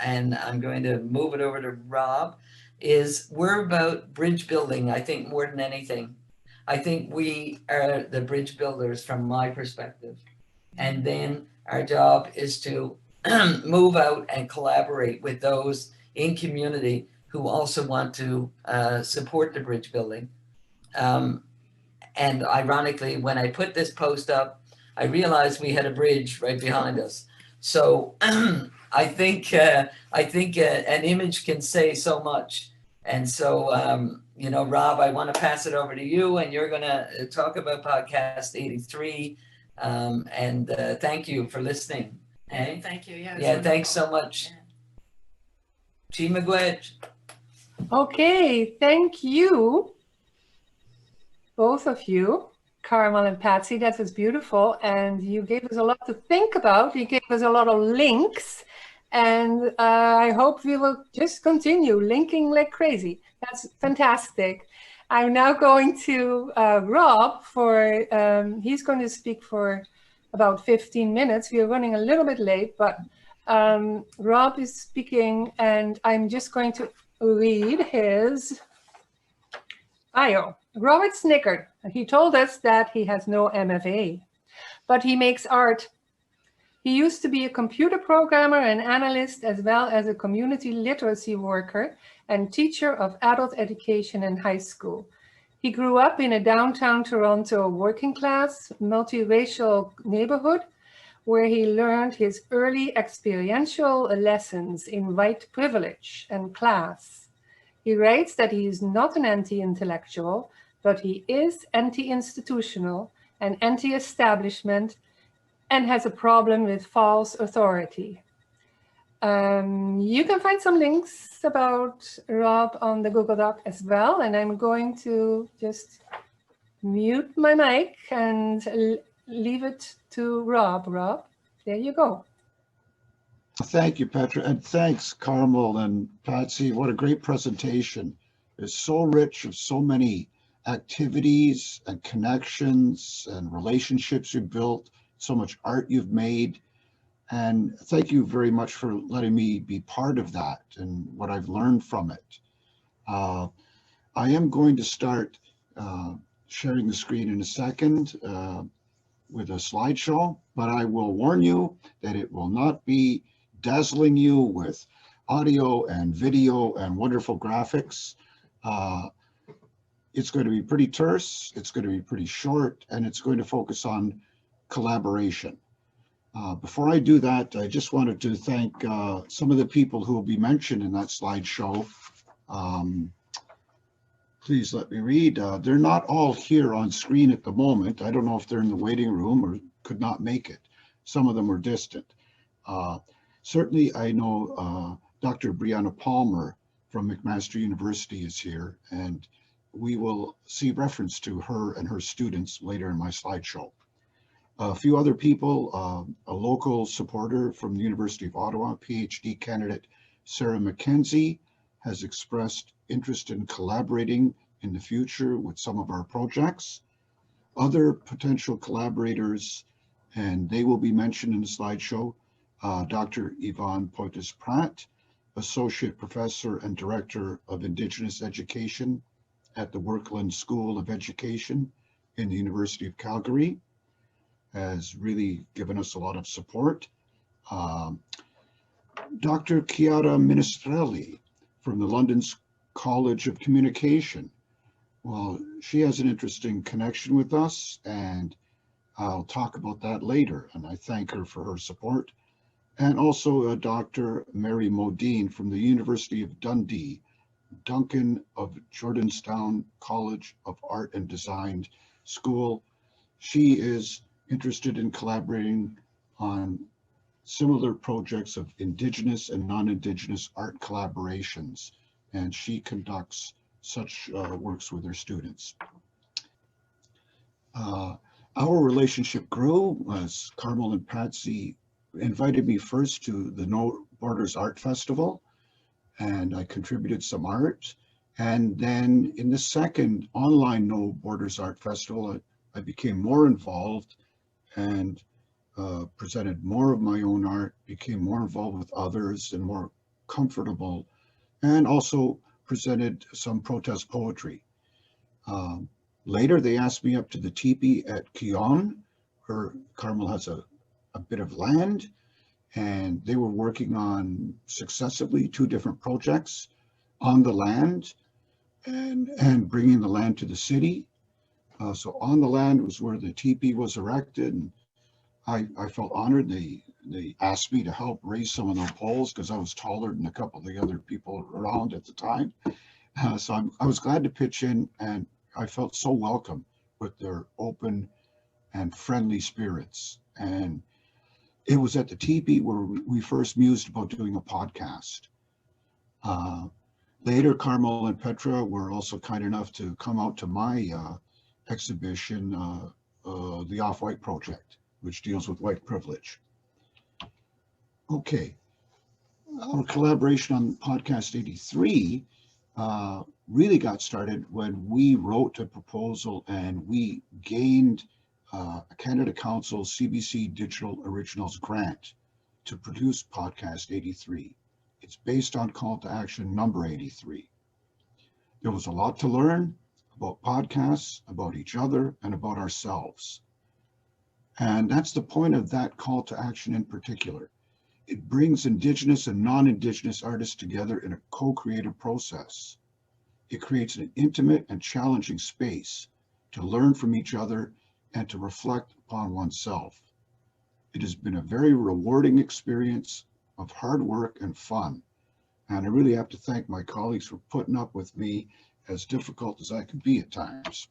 and I'm going to move it over to Rob, is we're about bridge building, I think, more than anything. I think we are the bridge builders from my perspective. And then our job is to move out and collaborate with those in community who also want to support the bridge building. And ironically, when I put this post up, I realized we had a bridge right behind us. So I think an image can say so much. And so, you know, Rob, I want to pass it over to you, and you're going to talk about podcast 83. And thank you for listening. Hey? Thank you. Yeah, yeah, thanks so much. Chimagwech. Okay, thank you, both of you, Carmel and Patsy. That was beautiful, and you gave us a lot to think about. You gave us a lot of links, and I hope we will just continue linking like crazy. That's fantastic. I'm now going to Rob for, he's going to speak for about 15 minutes. We are running a little bit late, but Rob is speaking, and I'm just going to read his bio. Robert Snikkar, he told us that he has no MFA, but he makes art. He used to be a computer programmer and analyst, as well as a community literacy worker and teacher of adult education in high school. He grew up in a downtown Toronto working class, multiracial neighborhood, where he learned his early experiential lessons in white privilege and class. He writes that he is not an anti-intellectual, but he is anti-institutional and anti-establishment and has a problem with false authority. You can find some links about Rob on the Google Doc as well, and I'm going to just mute my mic and leave it to Rob. Rob, there you go. Thank you, Petra, and thanks, Carmel and Patsy. What a great presentation. It's so rich of so many activities and connections and relationships you've built, so much art you've made. And thank you very much for letting me be part of that and what I've learned from it. I am going to start sharing the screen in a second with a slideshow, but I will warn you that it will not be dazzling you with audio and video and wonderful graphics. It's going to be pretty terse, it's going to be pretty short, and it's going to focus on collaboration. Before I do that, I just wanted to thank some of the people who will be mentioned in that slideshow. Please let me read. They're not all here on screen at the moment. I don't know if they're in the waiting room or could not make it. Some of them are distant. Certainly, I know Dr. Brianna Palmer from McMaster University is here, and we will see reference to her and her students later in my slideshow. A few other people, a local supporter from the University of Ottawa, PhD candidate Sarah McKenzie, has expressed interest in collaborating in the future with some of our projects. Other potential collaborators, and they will be mentioned in the slideshow, Dr. Yvonne Poitis-Pratt, Associate Professor and Director of Indigenous Education at the Workland School of Education in the University of Calgary, has really given us a lot of support. Dr. Chiara Minestrelli from the London College of Communication. Well, she has an interesting connection with us, and I'll talk about that later, and I thank her for her support. And also Dr. Mary Modine from the University of Dundee, Duncan of Jordanstown College of Art and Design School. She is interested in collaborating on similar projects of Indigenous and non-Indigenous art collaborations, and she conducts such works with her students. Our relationship grew as Carmel and Patsy invited me first to the No Borders Art Festival, and I contributed some art. And then in the second online No Borders Art Festival, I became more involved and presented more of my own art, became more involved with others and more comfortable, and also presented some protest poetry. Later, they asked me up to the teepee at Keon, where Carmel has a bit of land, and they were working on successively 2 different projects on the land and bringing the land to the city. So on the land was where the teepee was erected, and I felt honored. They asked me to help raise some of the poles because I was taller than a couple of the other people around at the time. So I was glad to pitch in, and I felt so welcome with their open and friendly spirits. And it was at the teepee where we first mused about doing a podcast. Later, Carmel and Petra were also kind enough to come out to my exhibition, the Off-White Project, which deals with white privilege. Okay, our collaboration on podcast 83 really got started when we wrote a proposal and we gained a Canada Council CBC Digital Originals grant to produce podcast 83. It's based on call to action number 83. There was a lot to learn about podcasts, about each other, and about ourselves. And that's the point of that call to action in particular. It brings Indigenous and non-Indigenous artists together in a co-creative process. It creates an intimate and challenging space to learn from each other and to reflect upon oneself. It has been a very rewarding experience of hard work and fun. And I really have to thank my colleagues for putting up with me, as difficult as I can be at times.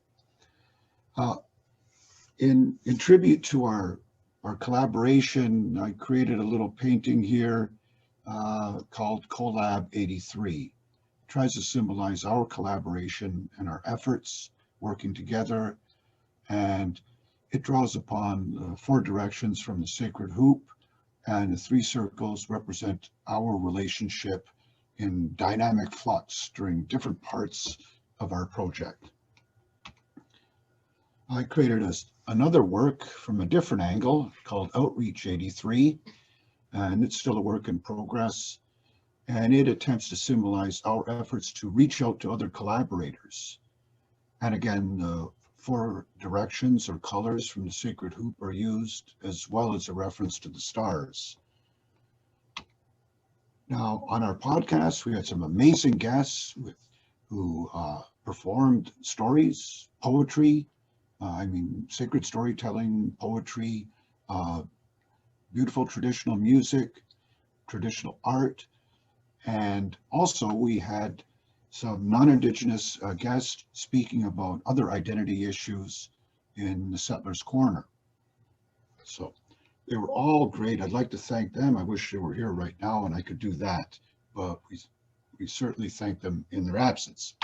In tribute to our collaboration, I created a little painting here called Collab 83. It tries to symbolize our collaboration and our efforts working together, and it draws upon 4 directions from the sacred hoop, and the 3 circles represent our relationship in dynamic flux during different parts of our project. I created another work from a different angle called Outreach 83, and it's still a work in progress, and it attempts to symbolize our efforts to reach out to other collaborators. And again, the 4 directions or colors from the sacred hoop are used, as well as a reference to the stars. Now, on our podcast, we had some amazing guests who performed stories, poetry, sacred storytelling, poetry, beautiful traditional music, traditional art. And also we had some non-Indigenous guests speaking about other identity issues in the Settlers Corner. So they were all great. I'd like to thank them. I wish they were here right now and I could do that, but we certainly thank them in their absence.